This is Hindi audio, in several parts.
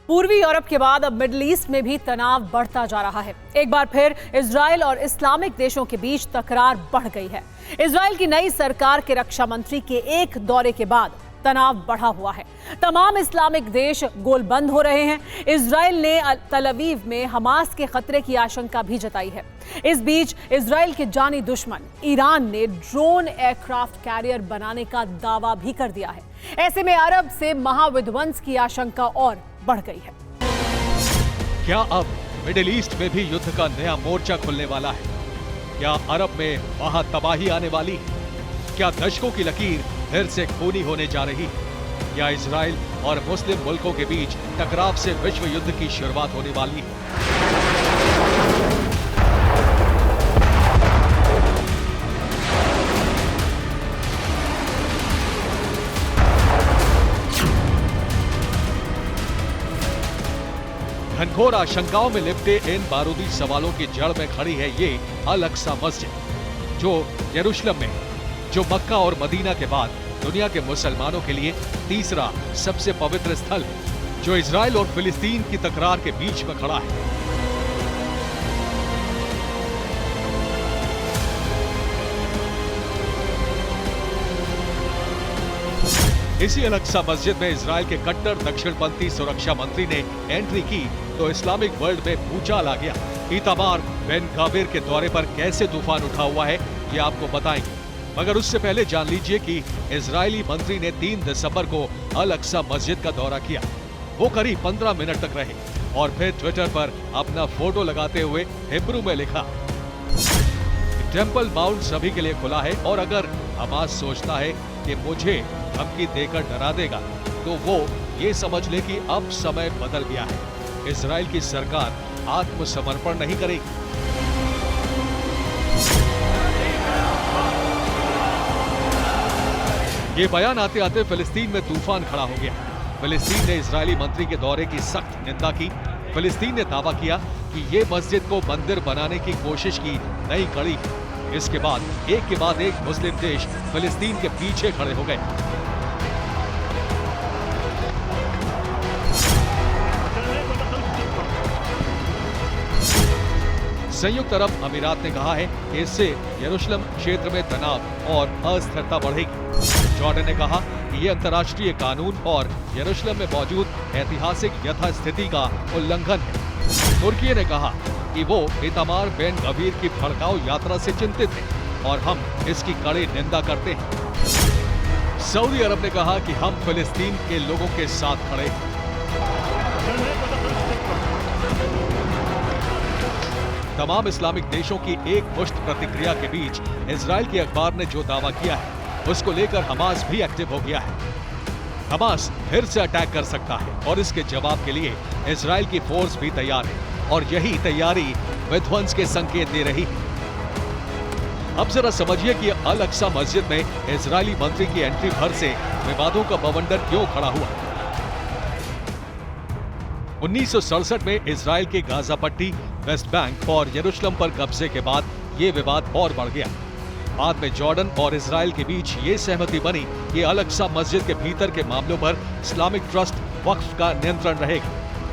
पूर्वी यूरोप के बाद अब मिडिल ईस्ट में भी तनाव बढ़ता जा रहा है। एक बार फिर इजराइल और इस्लामिक देशों के बीच तकरार बढ़ गई है। इजराइल की नई सरकार के रक्षा मंत्री के एक दौरे के बाद तनाव बढ़ा हुआ है। तमाम इस्लामिक देश गोलबंद हो रहे हैं। इजराइल ने तल अवीव में हमास के खतरे की आशंका भी जताई है। इस बीच इजराइल के जानी दुश्मन ईरान ने ड्रोन एयरक्राफ्ट कैरियर बनाने का दावा भी कर दिया है। ऐसे में अरब से महाविध्वंस की आशंका और बढ़ गई है। क्या अब मिडिल ईस्ट में भी युद्ध का नया मोर्चा खुलने वाला है? क्या अरब में वहां तबाही आने वाली है? क्या दशकों की लकीर फिर से खूनी होने जा रही है? या इजराइल और मुस्लिम मुल्कों के बीच टकराव से विश्व युद्ध की शुरुआत होने वाली है? घनघोर आशंकाओं में लिपटे इन बारूदी सवालों की जड़ में खड़ी है ये अल अक्सा मस्जिद, जो यरूशलेम में, जो मक्का और मदीना के बाद दुनिया के मुसलमानों के लिए तीसरा सबसे पवित्र स्थल है, जो इजराइल और फिलिस्तीन की तकरार के बीच में खड़ा है। इसी अल अक्सा मस्जिद में इजराइल के कट्टर दक्षिणपंथी सुरक्षा मंत्री ने एंट्री की तो इस्लामिक वर्ल्ड में भूचाल आ गया। इतामार बेन गाविर के दौरे पर कैसे तूफान उठा हुआ है ये आपको बताएंगे, मगर उससे पहले जान लीजिए कि इजरायली मंत्री ने 3 दिसंबर को अल अक्सा मस्जिद का दौरा किया। वो करीब 15 मिनट तक रहे और फिर ट्विटर पर अपना फोटो लगाते हुए हिब्रू में लिखा, टेंपल माउंट सभी के लिए खुला है और अगर हमास सोचता है कि मुझे धमकी देकर डरा देगा तो वो ये समझ ले कि अब समय बदल गया है। इजराइल की सरकार आत्मसमर्पण नहीं करेगी। ये बयान आते आते फिलिस्तीन में तूफान खड़ा हो गया। फिलिस्तीन ने इजरायली मंत्री के दौरे की सख्त निंदा की। फिलिस्तीन ने दावा किया कि ये मस्जिद को मंदिर बनाने की कोशिश की नई कड़ी है। इसके बाद एक मुस्लिम देश फिलिस्तीन के पीछे खड़े हो गए। संयुक्त अरब अमीरात ने कहा है कि इससे यरूशलेम क्षेत्र में तनाव और अस्थिरता बढ़ेगी। जॉर्डन ने कहा कि ये अंतर्राष्ट्रीय कानून और यरूशलेम में मौजूद ऐतिहासिक यथास्थिति का उल्लंघन है। तुर्की ने कहा कि वो इतामार बेन गवीर की भड़काऊ यात्रा से चिंतित है और हम इसकी कड़ी निंदा करते हैं। सऊदी अरब ने कहा कि हम फिलिस्तीन के लोगों के साथ खड़े हैं। तमाम इस्लामिक देशों की एक मुश्त प्रतिक्रिया के बीच इजराइल के अखबार ने जो दावा किया है उसको लेकर हमास भी एक्टिव हो गया है। हमास फिर से अटैक कर सकता है और इसके जवाब के लिए इजराइल की फोर्स भी तैयार है और यही तैयारी विध्वंस के संकेत दे रही है। अब जरा समझिए कि अल अक्सा मस्जिद में इजरायली मंत्री की एंट्री भर से विवादों का बवंडर क्यों खड़ा हुआ। 1967 में इजराइल के गाजा पट्टी, वेस्ट बैंक और यरूशलेम पर कब्जे के बाद ये विवाद और बढ़ गया। बाद में जॉर्डन और इजराइल के बीच ये सहमति बनी कि अल अक्सा मस्जिद के भीतर के मामलों पर इस्लामिक ट्रस्ट वक्फ का नियंत्रण रहेगा,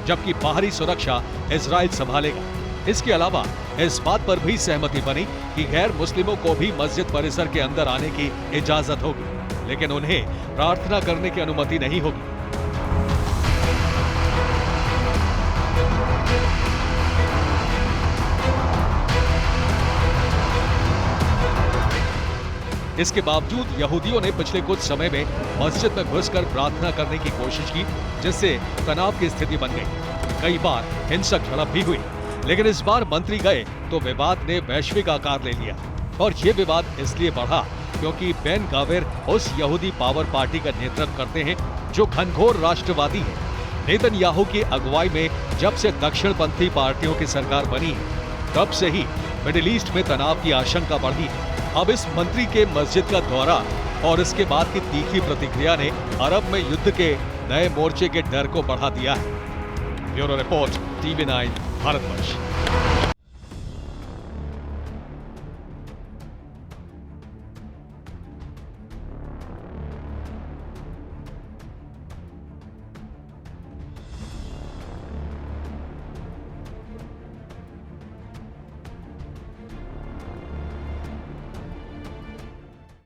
जबकि बाहरी सुरक्षा इजराइल संभालेगा। इसके अलावा इस बात पर भी सहमति बनी कि गैर मुस्लिमों को भी मस्जिद परिसर के अंदर आने की इजाजत होगी, लेकिन उन्हें प्रार्थना करने की अनुमति नहीं होगी। इसके बावजूद यहूदियों ने पिछले कुछ समय में मस्जिद में घुसकर प्रार्थना करने की कोशिश की, जिससे तनाव की स्थिति बन गई। कई बार हिंसक झड़प भी हुई, लेकिन इस बार मंत्री गए तो विवाद ने वैश्विक आकार ले लिया। और ये विवाद इसलिए बढ़ा क्योंकि बेन गाविर उस यहूदी पावर पार्टी का नेतृत्व करते हैं जो घनघोर राष्ट्रवादी है। नेतन्याहू की अगुवाई में जब से दक्षिणपंथी पार्टियों की सरकार बनी है, तब से ही मिडिल ईस्ट में तनाव की आशंका बढ़ी है। अब इस मंत्री के मस्जिद का दौरा और इसके बाद की तीखी प्रतिक्रिया ने अरब में युद्ध के नए मोर्चे के डर को बढ़ा दिया है। Bureau report, TV9 Bharatvarsh.